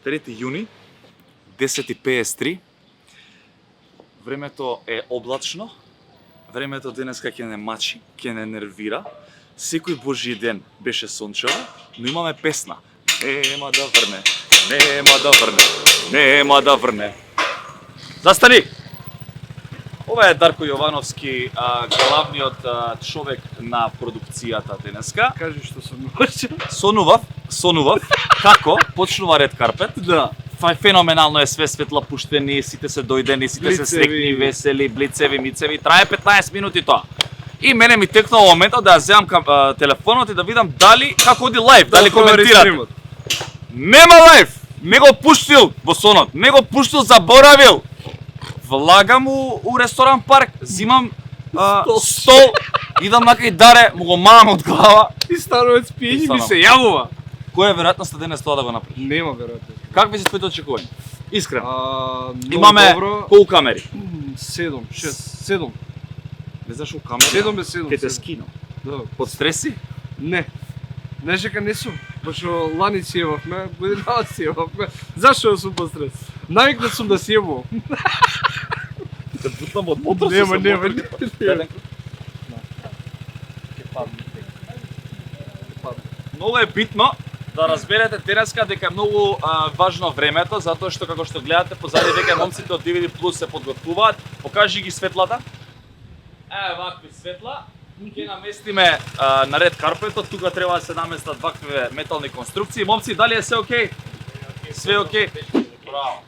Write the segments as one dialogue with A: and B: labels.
A: 3 јуни, 10:53. Времето е облачно. Времето денеска ќе не мачи, ќе не нервира. Секој Божји ден беше сончево, но имаме песна. Нема да врне, нема да врне, нема да врне. Застани! Ова е Дарко Јовановски, главниот човек на продукцијата денеска.
B: Кажи што сонуваш.
A: Сонував. Како? Почнува Ред карпет.
B: Да.
A: Феноменално е, све светла пуштени, сите се дојдени, сите се срекни, весели, блицеви, мицеви. Трае 15 минути тоа. И мене ми текнува моментот да ја земам телефонот и да видам дали како оди лајв, дали коментират. Нема лајв! Не го пуштил во сонот, не го пуштил, заборавил. Влагам у ресторан парк, зимам стол, идам накај Даре, му го мамам од глава.
B: И стануват спијени и ми се јавува.
A: Која е веројатноста денес тоа да го направиш?
B: Нема веројатност.
A: Какви се твоите очекувања? Искрено.
B: Многу
A: Имаме
B: добро.
A: колку камери?
B: 7, 6, 7.
A: Не знаеш колку камери?
B: 7 е 7.
A: Ке те скинам.
B: Да.
A: Под стреси?
B: Не. Знаеш дека не сум. Пошто лани сиевавме, годинава сиевавме. Зашто да сум под стрес? Навикнат сум да сиевувам.
A: Те бутнам од мотор.
B: Нема.
A: Многу е битно да разберете денеска дека е многу важно времето, затоа што како што гледате позади дека момците од DVD Plus се подготвуваат. Покажи ги светлата. Вакви светла. Ќе наместиме на Ред карпетот, тука треба да се наместат вакви метални конструкции. Момци, дали е се окей? Све окей? Браво.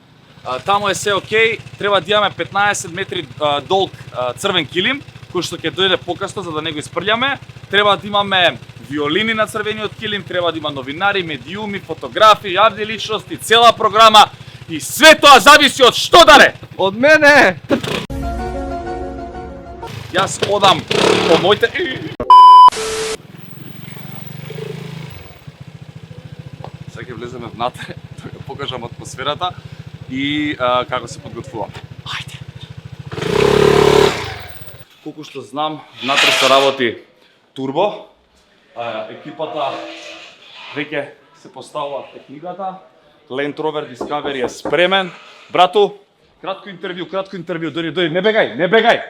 A: Таму е се окей, треба да имаме 15 метри долг црвен килим, кој што ќе дојде покасно за да не го испрљаме. Треба да имаме виолини на црвениот килим, треба да има новинари, медиуми, фотографи, јавни личности, цела програма и све тоа зависи од што, Даре?
B: Од мене!
A: Јас одам по моите... Сега ќе влеземе внатре, да ја покажам атмосферата и како се подготвувам. Ајде! Колку што знам, внатре се работи турбо. Екипата веќе се поставува техниката. Land Rover Discovery е спремен. Брату, кратко интервју, дојди, не бегај!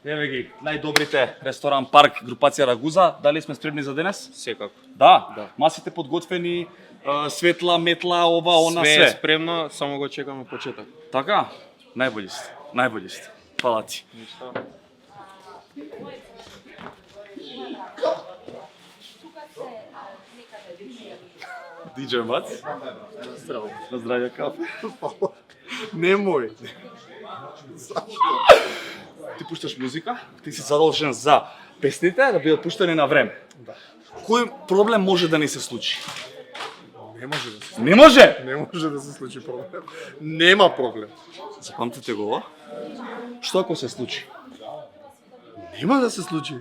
A: Еве ги, најдобрите ресторан парк, групација Рагуза. Дали сме спремни за денес?
C: Секако.
A: Да. Масите подготвени, светла, метла, ова, она,
C: Све
A: све.
C: е спремно, само го чекаме почеток.
A: Така? Најбољи сте. Фала ти. Диџеј Мац? Здраво. На здравје, кафе.
B: Немој.
A: Ти пушташ музика, ти си задолжен за песните да бидат пуштани на време.
B: Да.
A: Кој проблем може да ни се случи?
B: Не може да се
A: Не може!
B: Не може да се случи проблем. Нема проблем.
A: Запамтите го ова. Што ако се случи?
B: Нема да се случи.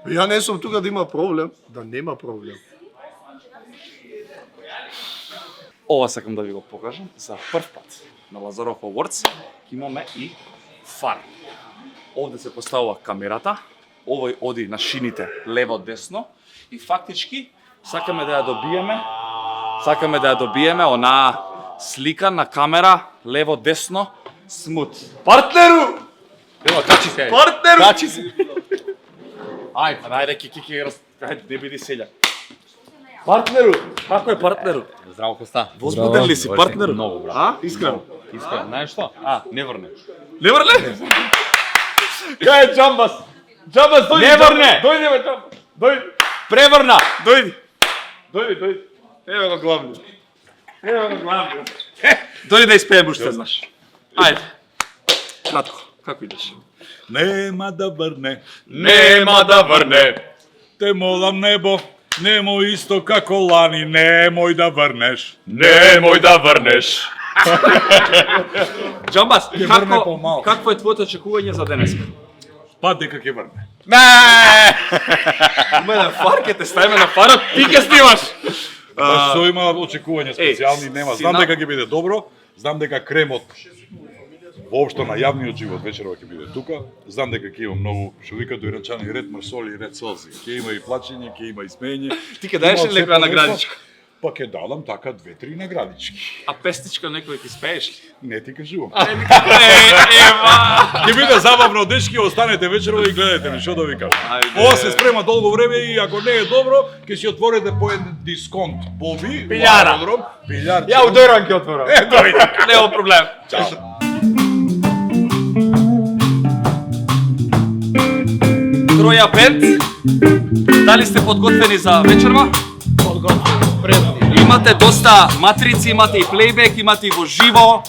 B: Ја не сум тука да има проблем, да нема проблем.
A: Ова сакам да ви го покажам за прв пат на Лазаров Awards. Имаме и фар. Овде се поставува камерата, овој оди на шините лево-десно и фактички сакаме да ја добиеме онаа слика на камера лево-десно смут. Партнеру!
C: Ево, качи се.
A: Партнеру!
C: Качи се.
A: Ајде, ајде, не биди селјак. Партнеру! Како е партнеру?
C: Здраво, Коста.
A: Возбуден ли си, партнеру?
C: Многу, брат.
A: А? Искрено?
C: Искрено, знаеш што? Не врне.
A: Не врле? Кај е Джамбас? Джамбас, дојди!
C: Не врне!
A: Дојди, бе, Джамбас! Дојди!
C: Преврна!
A: Дојди! Ево го главни. Дојди да испеем уште еднаш. Ајде. Кратко, како идеш?
D: Нема да врне, те молам небо, немој исто како лани, немој да врнеш.
A: Джамбас,
D: Ќе врне помалку.
A: какво е твоето очекување за денеска?
D: Па дека ќе врне.
A: Мене фар, ќе те ставиме на фарот, ти ќе снимаш!
D: Па што има очекувања специјални, нема.
A: си
D: Знам
A: на-
D: дека ќе биде добро, знам дека кремот воопшто на јавниот живот вечерва ќе биде тука. Знам дека ќе има многу, што викаат дојранчани, ред марсоли и ред солзи. Ќе има и плачење, ќе има и смеење.
A: Ти ќе даеш ли некоја наградичка?
D: па ќе дадам така 2-3 наградички.
A: А пестичка некој ќе спееш ли?
D: Не ти кажувам.
A: Ева!
D: Ќе биде забавно, дечки, останете вечерва и гледате ме, што да ви кажам.
A: Ајде.
D: Ова се спрема долго време и ако не е добро, ќе си отворите по еден дисконт. Боби,
C: Пилјара.
D: Пилјар.
C: Ја у Дойран ќе отворам.
A: Дојде, нема проблем.
D: Чао.
A: Троја бенд, дали сте подготвени за вечерва? Имате доста матрици, имате и плейбек, имате и во живо.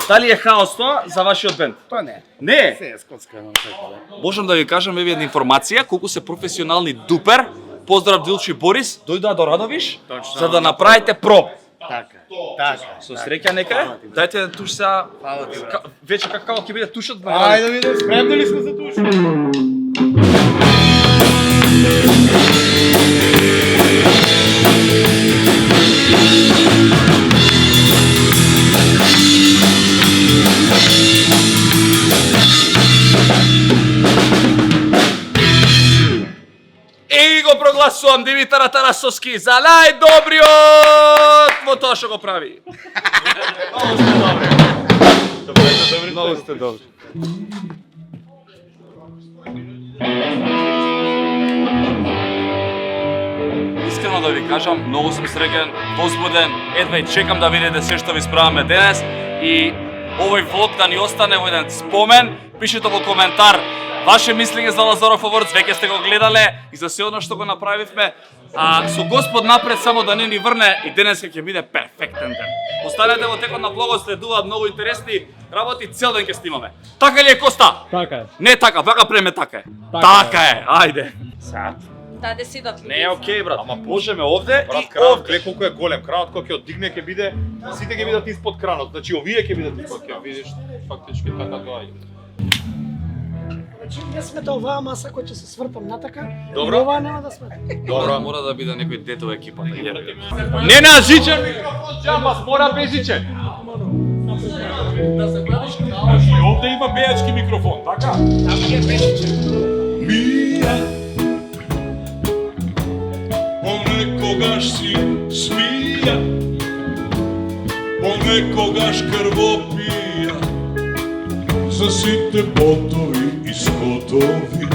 A: Дали е хаос тоа за вашиот бенд?
E: Па не.
A: Не.
E: Се е скоцкано така.
A: Можам да ви кажам еве една информација колку се професионални дупер. Поздрав Дилчо и Борис, дојдоа до Радовиш за да направите проб.
E: Така. Така.
A: Со среќа нека. Дајте туш сега.
E: Фала ти, брат.
A: Вече како ќе биде тушот?
E: Ајде да видим, спремни ли сме за туш?
A: И го прогласувам Димитар Тарасовски за најдобриот во тоа што го прави.
C: Много сте добри.
A: Искрено да ви кажам, многу сум среќен, возбуден, едва и чекам да видите се што ви справаме денес и овој влог да ни остане во еден спомен. Пишете во коментар ваше мислење за Лазаров Awards, веќе сте го гледале и за се одно што го направивме. А со Господ напред само да не ни врне и денеска ќе биде перфектен ден. Останете во текот на влогот, следуваат многу интересни работи, цел ден ќе снимаме. Така ли е, Коста?
F: Така е.
A: Не така, вака преме така е.
F: Така
A: Така е, ајде.
G: Даде си да
A: Не е окей, брат. Ама можеме овде
C: Брат,
A: и
C: кранот,
A: овде.
C: гледа колку е голем. Кранот кога ќе одигне ќе биде, сите ќе бидат испод кранот. Значи овие ќе бидат испод кранот. Видиш, фактички така тоа е.
F: Значи, не смета оваа маса која ќе се свртам натака.
C: Добро.
F: И оваа нема да смета.
A: Добро, мора да биде некој дете во екипата.
C: Не на жичен микрофон, џамас, мора без жичен.
D: И овде има пејачки микрофон, така? Мија, понекогаш си смија, понекогаш крвопија, за сите ботови и скотови.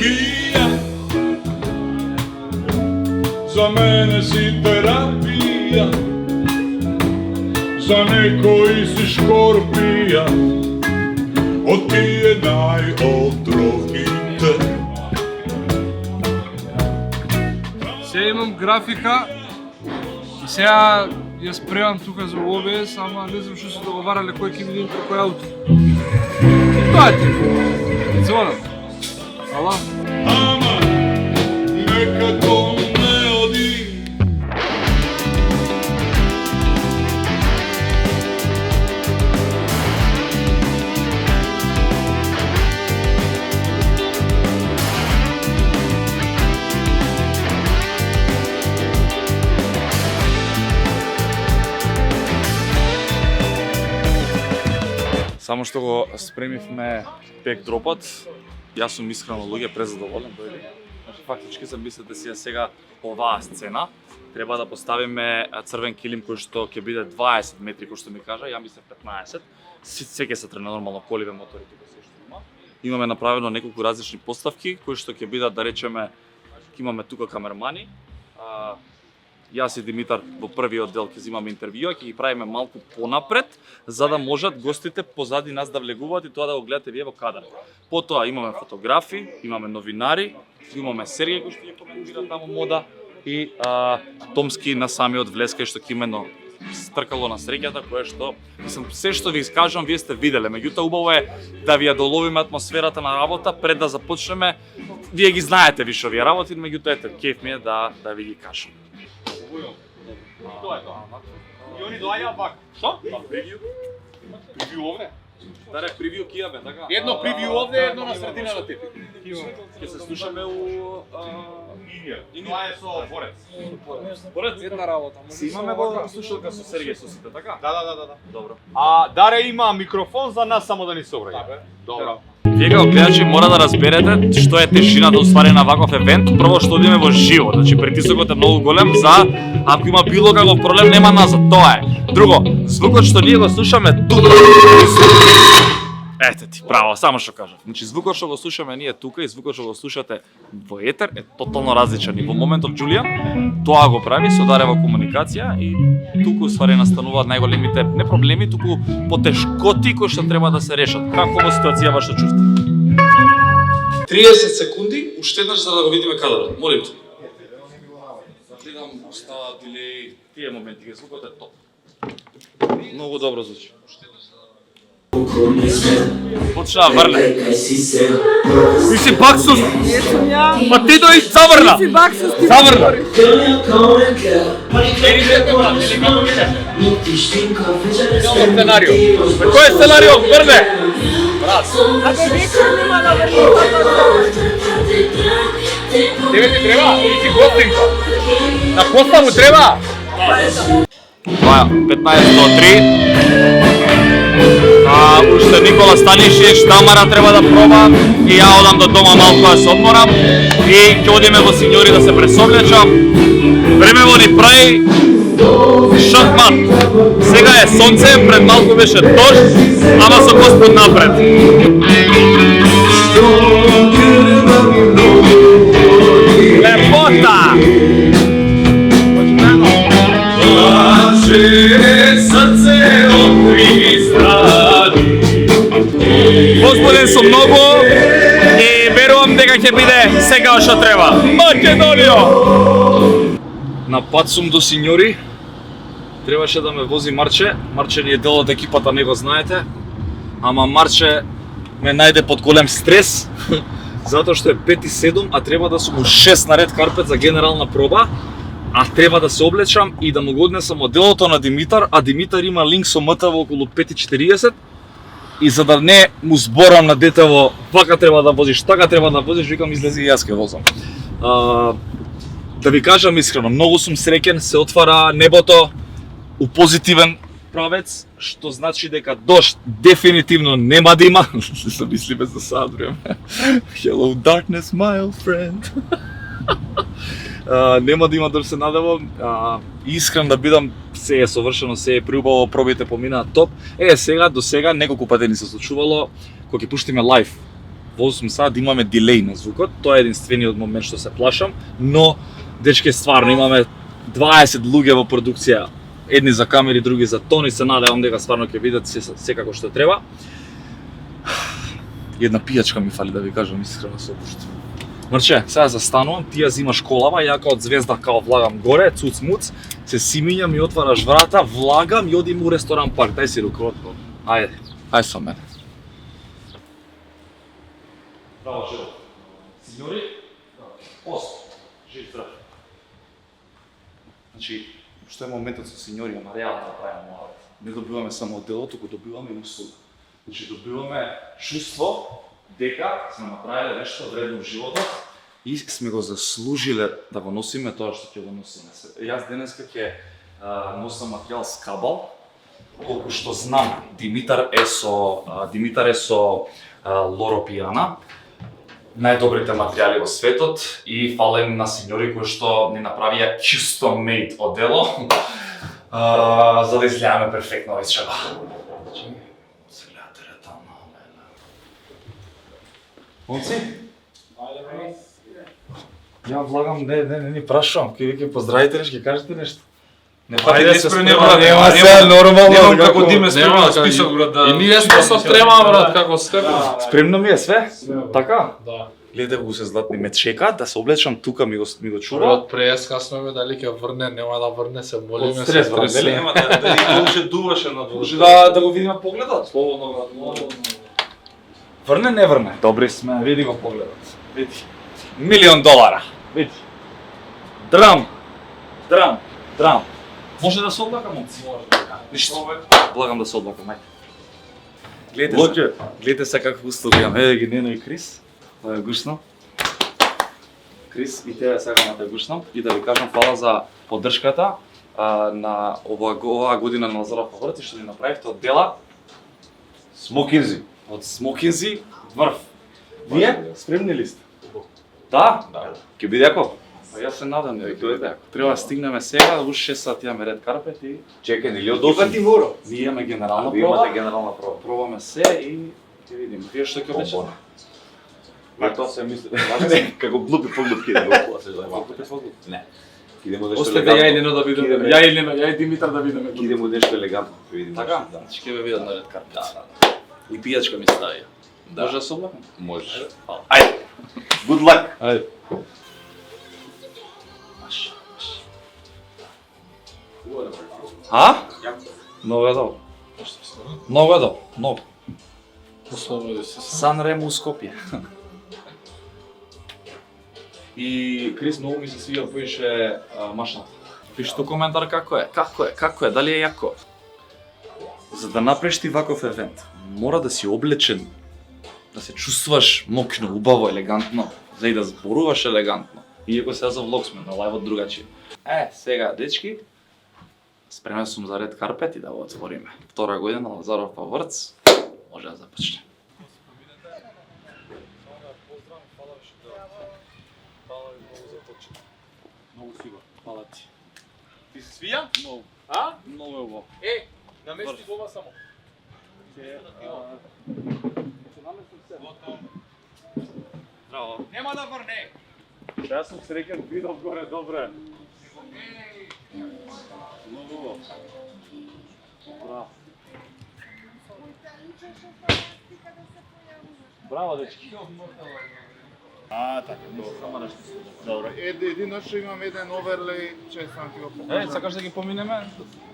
D: Мија, за мене си терапија, за некои си шкорпија, од тие најотровните.
B: Сега имам графика и сега ја спремам тука за OBS, ама не знам што се договарале кој ќе биде интро, кој аутро. Тоа е ти. Звонам. Ала?
D: Ама, некако не оди.
A: Само што го спремивме бекдропот, јас сум искрено луѓе презадоволен, дојде. Значи фактички се мислите си сега оваа сцена треба да поставиме црвен килим кој што ќе биде 20 метри кој што ми кажа, ја мислев 15. Се ќе се трена нормално коливе, мотори тука се што има. Имаме направено неколку различни поставки кои што ќе бидат, да речеме, ќе имаме тука камермани. Јас и Димитар во првиот дел ќе земаме интервјуа, ќе ги правиме малку понапред, за да можат гостите позади нас да влегуваат и тоа да го гледате вие во кадар. Потоа имаме фотографи, имаме новинари, имаме Сергеј кој што ќе коментира таму мода и Томски на самиот влез кај што ќе имено стркало на среќата, кое што мислам се што ви искажам вие сте виделе, меѓутоа убаво е да ви ја доловиме атмосферата на работа пред да започнеме. Вие ги знаете више овие работи, меѓутоа ете кеф ми е да ви ги кажам.
C: Тоа е тоа. И они доаѓаат вака. Што? Превју. Превју овде.
A: Даре превју ќе имаме, така?
C: Едно превју овде, едно на средина на тепи.
A: Ќе се слушаме у
C: Тоа е со Борец.
A: Борец.
F: Една работа.
A: Си имаме во слушалка со Сергеј со сите, така?
C: Да.
A: Добро.
C: А Даре има микрофон за нас само да ни се обраќа. Добро.
A: Вие како гледачи мора да разберете што е тежината уствари на ваков евент. Прво што одиме во живо, значи притисокот е многу голем за ако има било каков проблем нема назад, тоа е. Друго, звукот што ние го слушаме тука. Ете ти, право, само што кажав. Значи звукот што го слушаме ние тука и звукот што го слушате во етер е тотално различен. И во моментов Џулијан тоа го прави со дарева комуникација и туку ствари настануваат најголемите не проблеми, туку потешкоти кои што треба да се решат. Како во ситуацијава што чувствате? 30 секунди, уште еднаш за да го видиме кадрот. Молим те. Гледам, остава дилеј, тие моменти, ке звукот е топ. Многу добро звучи. Почна врне. Ти си Баксус. Па ти дој заврна. Заврна. Сценарио. Кој е сценарио? Врне. Тебе ти треба? Ти си гостинка. На поста му треба? Тоа 15 до 3. Уште Никола Станишич, Тамара треба да проба и ја одам до дома малку да се одморам и ќе одиме во Синьори да се пресоблечам. Времево ни прави шахмат. Сега е сонце, пред малку беше дожд, ама со Господ напред. Лепота! Срце од Господин со многу и верувам дека ќе биде сега што треба. Македонија! На пат сум до Синьори. Требаше да ме вози Марче. Марче ни е дел од екипата, не го знаете. Ама Марче ме најде под голем стрес. Затоа што е 5 и 7, а треба да сум у 6 наред карпет за генерална проба. А треба да се облечам и да му го однесам оделото на Димитар, а Димитар има линк со МТ во околу 5:40. И за да не му зборам на детево, вака треба да возиш, така треба да возиш, викам излези и јас ке возам. Да ви кажам искрено, многу сум среќен, се отвара небото у позитивен правец, што значи дека дожд дефинитивно нема да има. Се мисли без да садрем. Hello darkness, my old friend. Нема да има дожд, се надевам. Искрен да бидам, се е совршено, се е приубаво, пробите поминаат топ. Сега до сега неколку пати ни се случувало кога ќе пуштиме лайв. Возум сега да имаме дилеј на звукот, тоа е единствениот момент што се плашам, но дечки стварно имаме 20 луѓе во продукција, едни за камери, други за тон и се надевам дека стварно ќе видат секако што треба. Една пијачка ми фали да ви кажам искрено со опушти. Марче, сега застанувам, ти ја зимаш колава, ја као звезда као влагам горе, цуц-муц, се симињам и отвараш врата, влагам и одим у ресторан парк, дај си руководство. Ајде со мене. Браво, Жил. Синьори? Пост. Жив, здрав. Значи, што е моментот со Синьори, ама реално да правим муавет. Не добиваме само дело, туку добиваме услуга. Значи, добиваме чувство дека сме направиле нешто вредно в животот и сме го заслужиле да го носиме тоа што ќе го носиме. Јас денеска ќе носам материјал скабал, колку што знам, Димитар е со лоропијана, најдобрите материјали во светот и фалем на Синьори кои што ни направија custom made одело за да изгледаме перфектно вечера. Онци? Ја влагам, не ни прашувам, ќе поздравите нешто, ќе кажете нешто. Не
B: Ајде
A: се
B: спремни,
A: спрема,
B: брат,
A: нема
B: нема
A: се нормално.
B: Немам како Диме спремен
E: Нема,
B: да спишат, брат, да...
E: И ние сме со трема, брат, како сте.
A: Спремно ми е све? Така?
E: Да.
A: Гледај го се златни ме чека да се облечам тука ми го чува.
E: Брат, преска сме бе, дали ќе врне, нема да врне, се молиме, се
A: Стрес, брат,
E: стресираме.
A: нема да може дуваше на може да го видиме погледот. Слободно, брат. Врне, не врне. Добри сме, види го погледот. Види. $1,000,000. Види. Драм. Може да се облакам, момци? Може. Ништо. Благам да се облакам, ајде. Гледате се како услуги имам. Ги Нено и Крис. Тоа е гушно. Крис и тебе сега на те гушнам и да ви кажам фала за поддршката на оваа година на Лазаров Фаворит што ни направивте од дела
D: Смокинзи.
A: Од Смокинзи, врв. Вие спремни ли сте? Да? Да. Ќе биде ако? Па јас се надам дека ќе биде ако. Треба да стигнеме сега, уште 6 сати имаме ред карпет и
C: Чекај, нели од 8?
A: ние имаме генерална
C: Ви
A: проба.
C: имате генерална проба.
A: Пробаме се и ќе видиме. Вие што ќе обичате?
C: Ја тоа се мисли. Не, како глупи поглупки да го пласиш за малку. Не. Идемо нешто
B: Оставете
C: елегантно.
B: ја и Нено да видиме.
C: Кидеме.
B: Ја и Нено, ја и Димитар да видиме.
C: Идемо нешто елегантно, ќе видиме.
A: Така?
C: Да.
A: Ќе ме видат на ред карпет. Да. И пијачка ми ставија. Може да се облакам?
C: Можеш. Ајде. Good luck.
B: Ајде.
A: А? Много е добро. Много е добро, много.
E: Условно да се
A: Сан Ремо Скопје. И Крис многу ми се свија поише машината. Пишете коментар како е, како е, дали е јако. За да направиш ти ваков евент, мора да си облечен, да се чувствуваш мокно, убаво, елегантно, за и да зборуваш елегантно. Иако сега за влог сме, на лајвот другачи. Сега, дечки, спремен сум за ред карпет и да го отвориме. Втора година Лазаров па Врц, може да започне. Многу сигурно, фала ти.
C: Ти се свија?
A: Многу.
C: А?
A: Многу е убаво.
C: Намести боба само.
A: Здраво.
C: Нема да врне.
A: Јас сум среќен, видов горе, добре. Многу убаво. Браво. Браво, дечки.
H: Така, добро. Единошто имам еден оверлеј, че сам ти го покажам.
A: Сакаш да ги поминеме?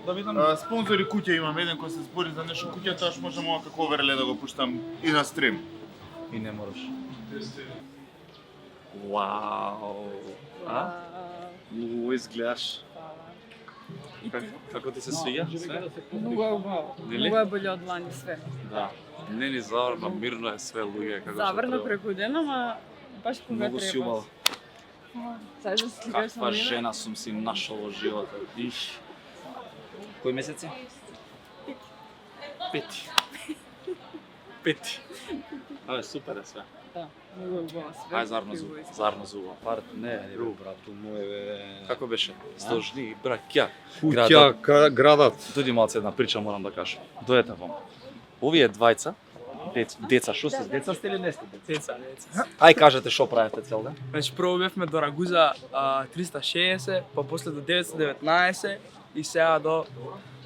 A: Да видам.
H: Спонзори куќа имам еден кој се збори за нешто куќа, тоа што можам ова како оверлеј да го пуштам и на стрим.
A: И не мораш. Вау. А? Многу изгледаш. Како ти се свиѓа? Све?
G: Многу е убаво.
A: Нели?
G: Многу е боле од лани све.
A: Да. Не ни заврна, мирно е све луѓе како што
G: Заврна
A: треба.
G: преку ден, ама баш кога
A: Многу си
G: треба.
A: убава.
G: Сај да се сликаш со
A: Каква
G: мене?
A: жена сум си нашол во животот. Иш. Кои месеци? Пети. Пети. Абе, супер е све.
G: Да, многу е убаво све.
A: Ај, зарно зуба. Парт, не,
C: Брато мој бе.
A: Како беше? Сложни, браќа.
C: Куќа, градот.
A: Дојди малце една прича морам да кажам. Дојдете вам. Овие двајца, деца, што сте? Деца сте или не сте?
I: Деца.
A: Ај кажете што правите цел ден.
I: Значи прво бевме до Рагуза 360, па после до 919 и сега до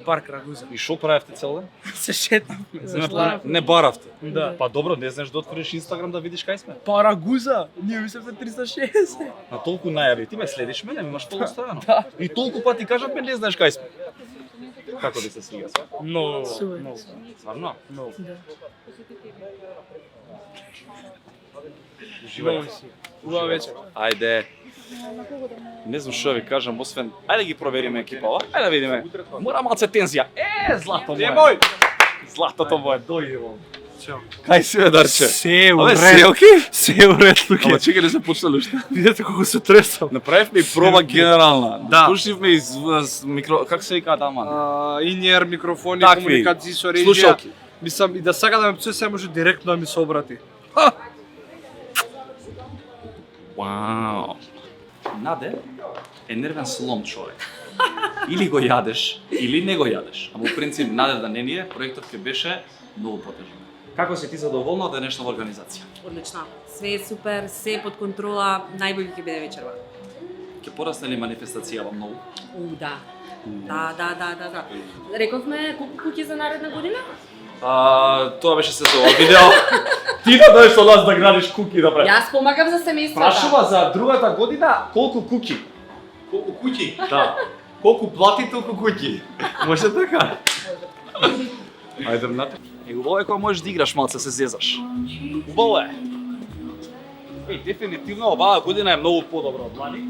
I: парк Рагуза.
A: И што правите цел ден?
I: Се шетавме.
A: Не баравте.
I: Да.
A: Па добро, не знаеш да отвориш Инстаграм да видиш кај сме.
I: Па Рагуза, ние мислевме 360.
A: На толку најави, ти ме следиш мене, ми имаш полуставено. Да. И толку пати кажат ме не знаеш кај сме. Како ви се свига све?
I: Много.
A: Стварно?
I: Много.
A: Уживајте.
I: Убава вечер.
A: Ајде. Не знам што ви кажам, освен ајде ги провериме екипава. Ајде да видиме. Мора малце тензија. Злато моје. Златото моје, дојди во. Кај си бе, Дарче?
I: Се
A: Абе, се окей?
I: Се уред,
A: Ама чекай да се почнали уште.
I: Видете колку се тресам.
A: Направивме и проба генерална.
I: Да.
A: Слушнивме из микро, как се вика таман?
B: Инјер, микрофони,
A: Такви.
B: комуникации со режија.
A: Слушалки.
B: Мислам и да сака да ме пцуе, се може директно да ми се обрати.
A: Вау. Наде е нервен слом човек. Или го јадеш, или не го јадеш. Ама во принцип Наде да не ни е, проектот ќе беше многу потежен. Како си ти задоволна од денешната организација?
J: Одлично. Све е супер, се е под контрола, најбољи ќе биде вечерва.
A: Ќе порасне ли манифестацијава многу?
J: Да. Да. Рековме колку куќи за наредна година?
A: Тоа беше се за ова видео. Ти да дојдеш со нас да градиш куки да правиш.
J: Јас помагам за семејството.
A: Прашува за другата година колку куки.
C: Колку куќи?
A: Да.
C: Колку плати, толку куќи.
A: Може така? Ајде внатре. Убаво е кога можеш да играш малце, се зезаш. Убаво е. Дефинитивно оваа година е многу подобра од лани.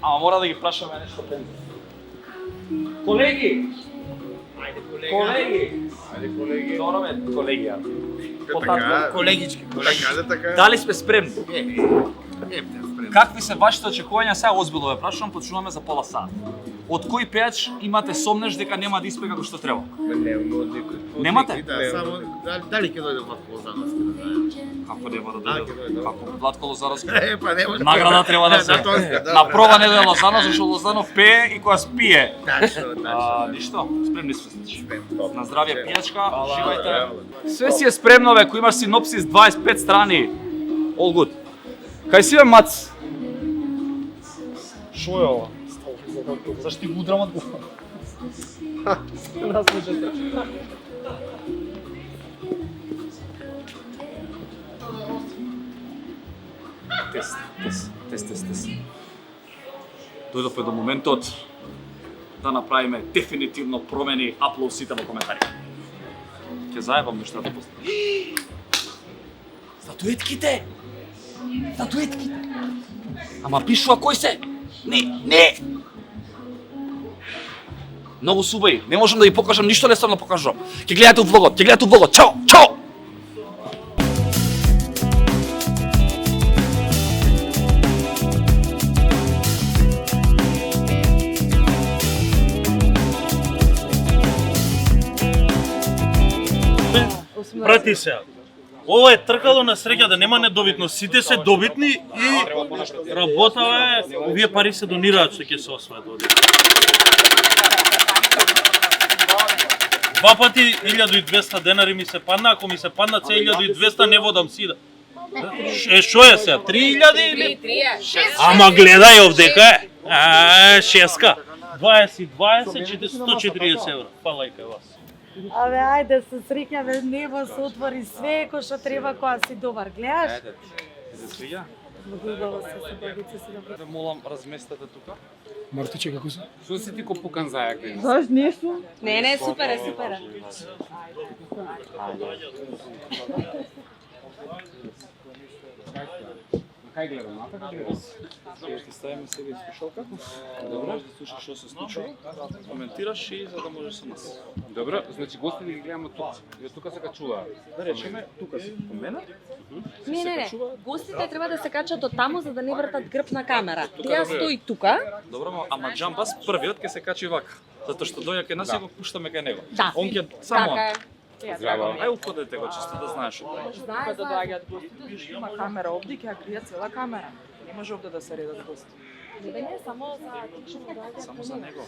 A: Ама мора да ги прашаме нешто пензија. Колеги! Ајде колеги! Добро бе, колеги ја.
H: Колегички. Така.
A: Дали сме спремни? Какви се вашите очекувања сега озбилно ве прашувам, почнуваме за пола сат. Од кој пејач имате сомнеш дека нема да испее како што треба? Немате?
H: Да, само дали ќе дојде Владко Лозановски, не знаем.
A: Како нема да дојде? Како Владко Лозановски?
H: Па не може.
A: Награда треба да се. На прва не дојде Лозанов, зашто Лозанов пее и кога спие. Ништо, спремни сме. На здравје пијачка, уживајте. Све си е спремно бе, кој имаш синопсис 25 страни. All good. Кај си бе Мац? Шо е ова? Зашто ти го удрам од глава? Тест. Дојдовме до моментот да направиме дефинитивно промени, аплаусите во коментари. Ќе заебам нештата после. Статуетките! Ама пишува кој се? Не! Многу субаи, не можам да ви покажам, ништо не сам да покажам. Ќе гледате у влогот, чао!
K: Прати се. Ова е тркало на среќа да нема недобитност. Сите се добитни и работава е, овие пари се донираат што ќе се освојат овде. 2 пати 1200 денари ми се падна, ако ми се паднат се 1200 не водам сида. Шо е сега? 3000 или? 3. Ама гледај овдека е. Шеска. 20, 140 евро. Фала и кај вас.
F: Абе, ајде се среќаве, небо се отвори све, кој што треба кога си добар, гледаш?
A: Се свиѓа?
F: Убаво се бабица си добра.
A: Да молам, разместете тука.
B: Мартиче, како си?
L: Што си ти ко пукан зајак?
G: Знаеш нешто?
J: Не, супер е.
L: Кај гледам, натака гледам?
A: Ќе ставиме себе слушалка. Добро, да слушаш што се случува. Коментираш и за да можеш со нас.
L: Добро, значи гостите ги гледаме тука. И од тука се качуваат.
A: Да речеме, тука си по мене.
J: Не. Гостите треба да се качат од таму за да не вртат грб на камера. Таа стои тука.
A: Добро, ама Джамбас првиот ќе се качи вака. Затоа што дојде кај нас и го пуштаме кај него.
J: Да.
A: Он ќе само.
L: Здраво.
A: Ај уходете го чисто да знаеш што правиш.
G: Кога да доаѓаат гостите, виж има камера овде, ќе ја крие цела камера. Не може овде да се редат гости.
J: Не, само за тично доаѓаат.
A: Само за него.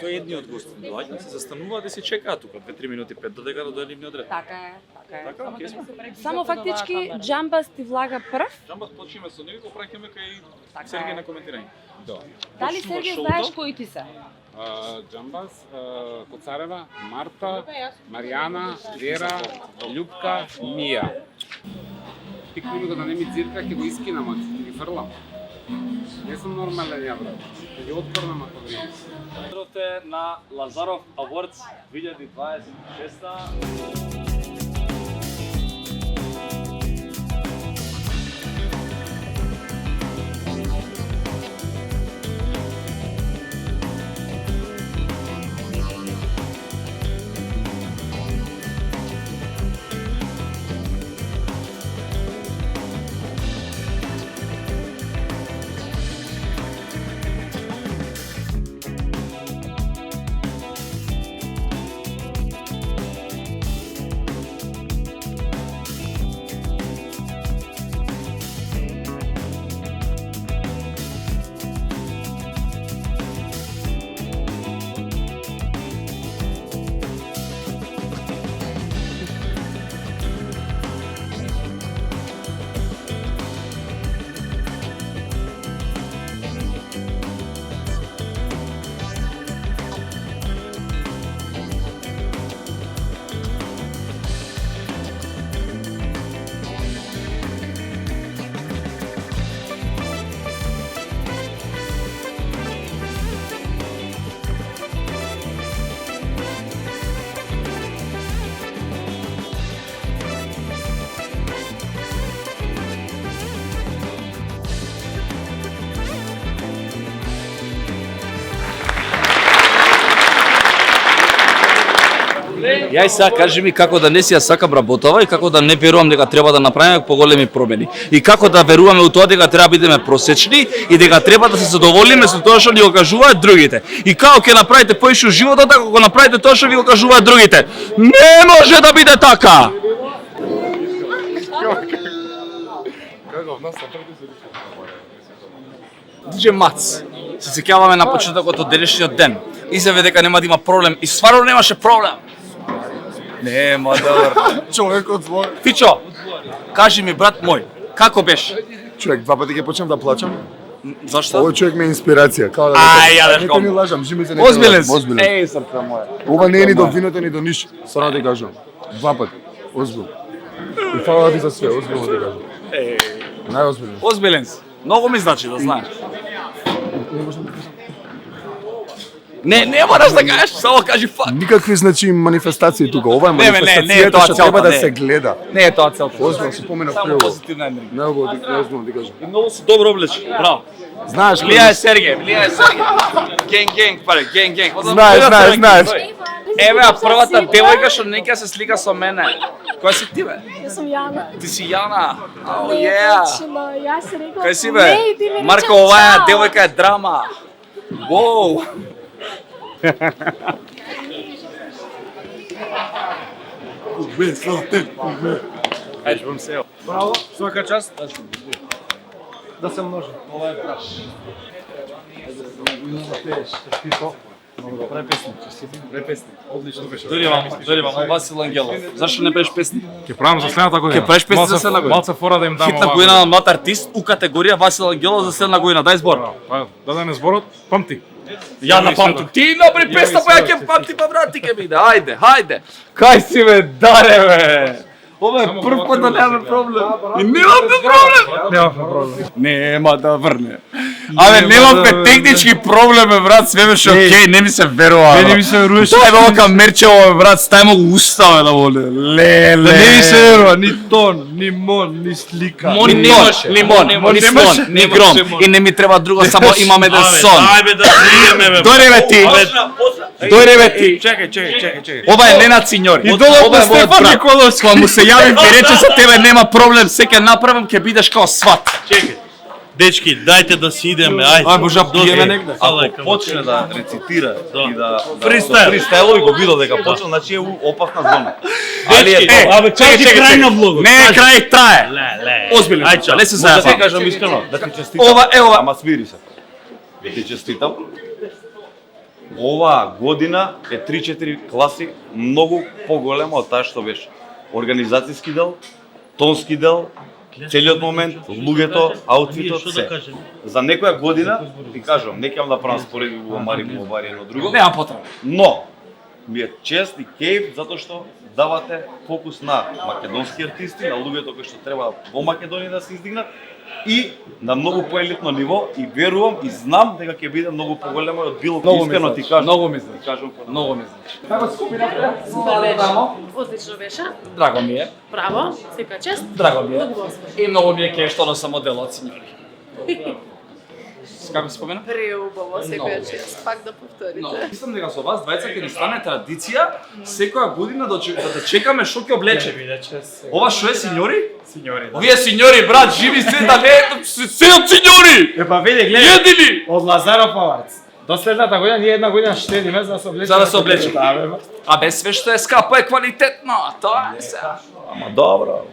A: Тој е едниот гост. Доаѓаат, се застануваат да си чекаат тука 2-3 минути 5 додека да дојде нивниот ред.
J: Така е.
A: Така, окей сме.
J: Само фактички Джамбас ти влага прв.
A: Джамбас почиме со него, го праќаме кај Сергеј на коментирање.
J: Дали Сергеј знаеш кои ти се?
L: Джамбас, Коцарева, Марта, Маријана, Вера, Љупка, Мија. Пикни ми го да не ми цирка, ќе го искинам, ќе ги фрлам. Не сум нормален ја, брат. Ќе ги отпрнам ако време.
A: Здравте на Лазаров Awards 2026. Јај сега кажи ми како да не си ја сакам работава и како да не верувам дека треба да направиме поголеми промени. И како да веруваме у тоа дека треба да бидеме просечни и дека треба да се задоволиме со тоа што ни го кажуваат другите. И како ќе направите поише животот ако го направите тоа што ви го кажуваат другите. Не може да биде така. Диџе Мац, се сеќаваме на почетокот од денешниот ден. Изјави дека нема да има проблем и стварно немаше проблем. Нема добар.
M: Човекот збор.
A: Фичо, кажи ми брат мој, како беше?
M: Човек, два пати ќе почнам да плачам.
A: Зашто?
M: Овој човек ме е инспирација. Као да
A: Ај,
M: не лажам, жимите не.
A: Озбилен.
M: Озбилен.
A: Еј, срца моја.
M: Ова не е ни до виното ни до ништо. Стварно ти кажам. Два пати. Озбилен. И фала ти за све, озбилно ти кажам. Најозбилен.
A: Озбилен си. Многу ми значи да знаеш. Не мораш да кажеш, само кажи факт.
M: Никакви значи манифестации тука. Ова е
A: Не е
M: манифестацијата
A: тоа
M: што
A: целта,
M: треба да
A: не.
M: се гледа.
A: Не е тоа целта.
M: Озбилно се помена
A: Само
M: прво.
A: позитивна енергија.
M: Неозбилно ти кажам.
A: И многу си добро облечен. Браво.
M: Знаеш
A: Влијае Сергеј, влијае Сергеј. Генг, паре, генг.
M: Знаеш.
A: Еве, а првата девојка што нека се слика со мене. Која си ти бе?
N: Јас сум Јана.
A: Ти си Јана. Oh
N: Не,
A: yeah.
N: точно, јас реков.
A: Кај си
N: Не,
A: бе?
N: ти ми
A: Марко,
N: рече
A: оваа
N: чао.
A: девојка е драма. Воу. Ајде, бум се.
B: Браво, свака част. Да се множи. Ова е праш. Одлично беше.
A: Дојди вам, Васил Ангелов. Зашто не беше песни?
L: Ќе правам за следната година.
A: Ќе правиш песни за следна година.
L: Малце фора да им дам.
A: Хитна година на млад артист у категорија Васил Ангелов за следна година. Дај збор.
L: Па, да не зборот, памти.
A: Ја на памтам. Ти направи песна па ја ќе памти па брат ти ќе биде. Хајде. Кај си бе, даре бе. Ова е прв пат да немаме проблем. И немаме проблем.
L: Немаме проблем.
A: Нема да врне. Абе, немаме технички проблеми, брат, све беше окей, не ми се верува.
B: Не ми се веруваше.
A: Дај ме ока мерчево, брат, стај го уставе да воле. Леле.
B: Да не ми се верува ни тон, ни мон, ни слика.
A: Ни мон, ни сон, ни гром. И не ми треба друго, само имам еден сон.
K: Ајде да приеме бе.
A: Дојде бе ти. Дојде бе ти.
L: Чекај.
A: Ова е Ненад Синьори.
B: И долу
A: Ова е мојот
B: Стефан
A: брат.
B: Николовски.
A: Кога му се јавим ќе рече за тебе нема проблем, се ќе направам, ќе бидеш као сват.
K: Чекај. Дечки, дајте да си идеме, ајде.
A: Ај, може да пиеме негде.
K: Ако
O: почне да рецитира и да
K: Фристайл.
O: фристайлови го видов дека почна, значи е опасна зона.
K: Дечки, абе чекај крај на влогот.
A: Не е крај, трае.
K: Ле.
A: Озбилно.
K: Ајде,
A: Не се
O: Да ти
A: зајава.
O: кажам искрено, да ти честитам.
A: Ова е ова.
O: Ама смири се. Да ти честитам. Ова година е 3-4 класи многу поголема од таа што беше. Организацијски дел, тонски дел, целиот момент, луѓето, аутфитот, се. За некоја година, ти кажувам, не ќе да правам спореди во Марибор, во едно друго.
A: Нема потреба.
O: Но, ми е чест и кејф затоа што давате фокус на македонски артисти, на луѓето кои што треба во Македонија да се издигнат и на многу поелитно ниво и верувам и знам дека ќе биде многу поголемо од било кој искрено ти кажам.
A: Многу ми значи.
O: Кажам,
A: Многу ми значи.
N: Супер беше. Одлично беше.
A: Драго ми е.
N: Браво, сека чест.
A: Драго ми е.
N: Многу го
A: И многу ми е кеј што на само дел од Синьори. Како се спомена?
N: Преубаво, секоја чест. Пак да повторите.
A: Мислам дека со вас двајца ќе ни стане традиција секоја година да чекаме што ќе облечеме. Ова што е Синьори?
B: Синьори.
A: Вие Синьори, брат, живи се да не се од Синьори.
B: Е па види, гледај.
A: Едини.
B: Од Лазаров Паварц. До следната година ние една година штедиме за да се облечеме.
A: За да се облечеме. А без све што е скапо е квалитетно. Тоа е се.
O: Ама добро.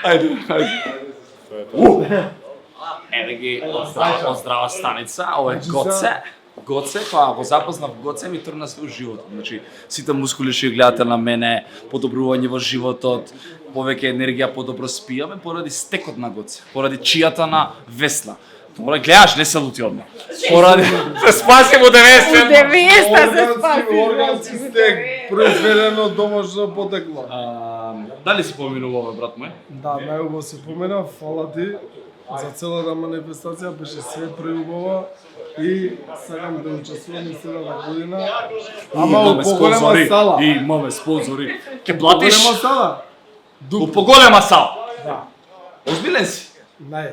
A: Ајде. Еве ги од здрава станица, ова е Гоце. Гоце, кога го запознав Гоце ми тргна се во животот. Значи, сите мускули што ги гледате на мене, подобрување во животот, повеќе енергија, подобро спијаме поради стекот на Гоце, поради чијата на Весна. Мора гледаш, не се лути одма. Поради се спаси во 90.
N: 90 се спаси.
B: Органски стек, произведено домашно потекло.
A: Дали си поминува ова, брат мој?
B: Да, најубаво се помена, фала ти. За целата манифестација беше све преубава и сакам да учествувам и следната година. Ама у поголема сала.
A: Имаме спонзори. Ке платиш?
B: Поголема сала.
A: У поголема сала.
B: Да.
A: Озбилен си?
B: Не.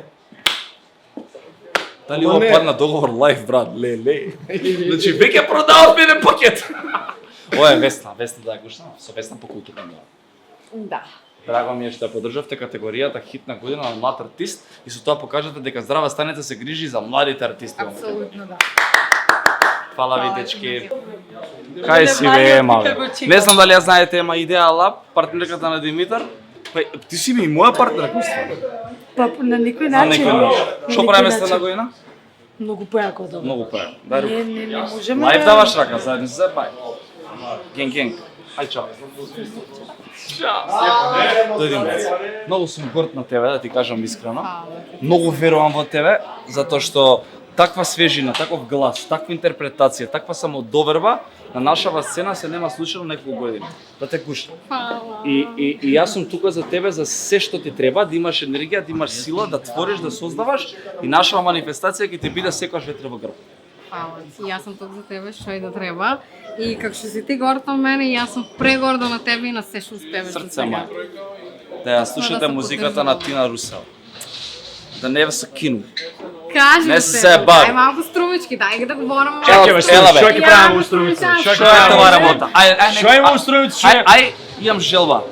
A: Дали
B: Ама
A: ова
B: не.
A: падна договор лайф, брат? Ле. Значи, веќе продавав еден пакет. Ова е Весна да ја гушна, со Весна по култура.
J: Да.
A: Драго ми е што ја поддржавте категоријата хит на година на млад артист и со тоа покажате дека Здрава станица се грижи за младите артисти.
N: Апсолутно да.
A: Фала ви дечки. Кај си бе, мале? Не знам дали ја знаете, ема Идеја Лаб, партнерката на Димитар. Па ти си ми и моја партнерка, стварно.
F: Па на некој начин.
A: Што правиме следна година?
F: Многу појако од ова.
A: Многу појако. Дај
F: Не можеме.
A: Лајф даваш рака, заедно се бај. Генг. Ај чао. Дојди. Многу сум горд на тебе, да ти кажам искрено. Многу верувам во тебе, затоа што таква свежина, таков глас, таква интерпретација, таква самодоверба на нашава сцена се нема случајно неколку години. Да те гушна. И јас сум тука за тебе, за се што ти треба, да имаш енергија, да имаш сила, да твориш, да создаваш и нашава манифестација ќе ти биде секојаш ветер во грб.
P: Фала ти, јас сум тук за тебе, што и да треба. И како што си ти горд на мене, јас сум прегорда на тебе и на се што успеваш до
A: Срце
P: сега.
A: Да ја слушате музиката на Тина Русел. Да не се кину.
P: Кажи
A: Не
P: се,
A: се бар.
P: дај малку струмички, дај ги да говориме.
A: Чекай бе, што ќе правиме
P: у
A: струмица? Што е тоа работа?
C: Што има у струмица?
A: Ај, имам желба.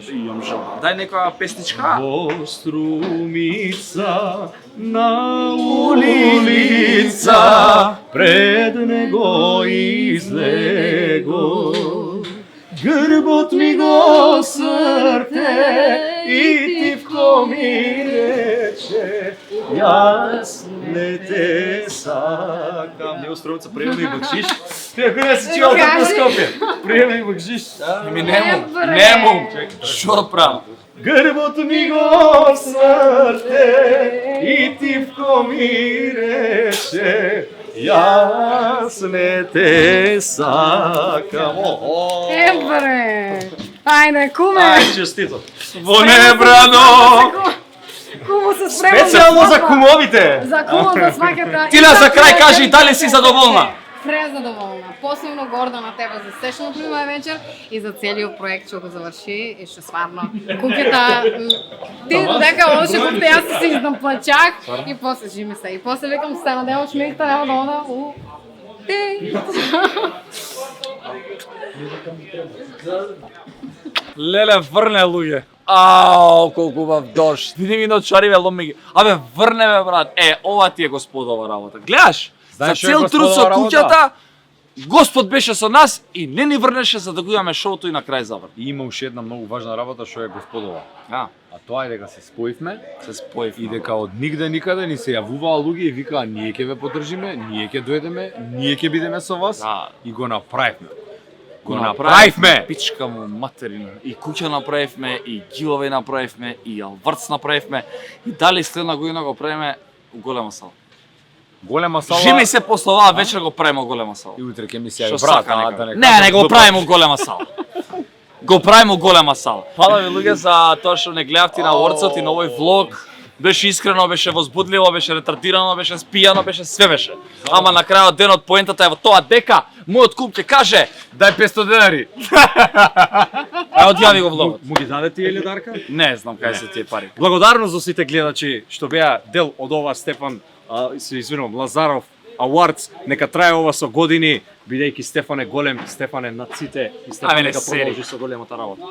A: Имам желба. Дај некоја песничка. Во струмица на улица пред него излего. Грбот ми го срте и тивко ми рече, јас не те сакам. Не устроица, пријеми и бакшиш. Ти ако не си чувал како Скопје. Пријеми и бакшиш. Еми нему. Што да правам? Грбот ми го срте и тивко ми рече, јас не те сакам.
P: Бре! Ајде, куме!
A: Ај, честито. Во небрано!
P: Кумо се спрема.
A: Специјално за кумовите.
P: За кумо за сваката.
A: Тина, за крај кажи дали си задоволна?
P: Презадоволна. Посебно горда на тебе за се што направи овој вечер и за целиот проект што го заврши и што стварно куќата ти дека оше куќата јас се издам плачак и после жиме се и после викам стана дел шмекта нема да ода у ти.
A: Леле, врне луѓе. Ау, колку убав дожд. Види ми ночариве, ломи ги. Абе, врне ме, брат. Ова ти е господова работа. Гледаш? За цел труд со куќата, Господ беше со нас и не ни врнеше за да го имаме шоуто и на крај заврши.
C: И има уште една многу важна работа што е Господова.
A: А
C: тоа е дека се споивме и дека од нигде никаде ни се јавуваа луѓе и викаа ние ќе ве поддржиме, ние ќе дојдеме, ние ќе бидеме со вас и го направивме.
A: Го направивме. Пичка му материна. И куќа направивме, и ѓилови направивме, и алврц направивме. И дали следна година го правиме у голема сала.
C: Голема сала.
A: Жими се после оваа вечер го правиме у голема сала.
C: И утре ќе ми се јави брат,
A: Не, го правиме у голема сала. Го правиме у голема сала. Фала ви луѓе за тоа што не гледавте на орцот и на овој влог. Беше искрено, беше возбудливо, беше ретардирано, беше спијано, беше све беше. Ама на крајот денот поентата е во тоа дека мојот кум ќе каже
C: дај 500 денари.
A: А одјави го влогот.
C: Му ги даде тие или Дарка?
A: Не знам кај се тие пари.
C: Благодарност за сите гледачи што беа дел од ова Стефан, се извинувам, Лазаров Awards. Нека трае ова со години, бидејќи Стефан е голем, Стефан е над сите и Стефан нека продолжи со големата работа.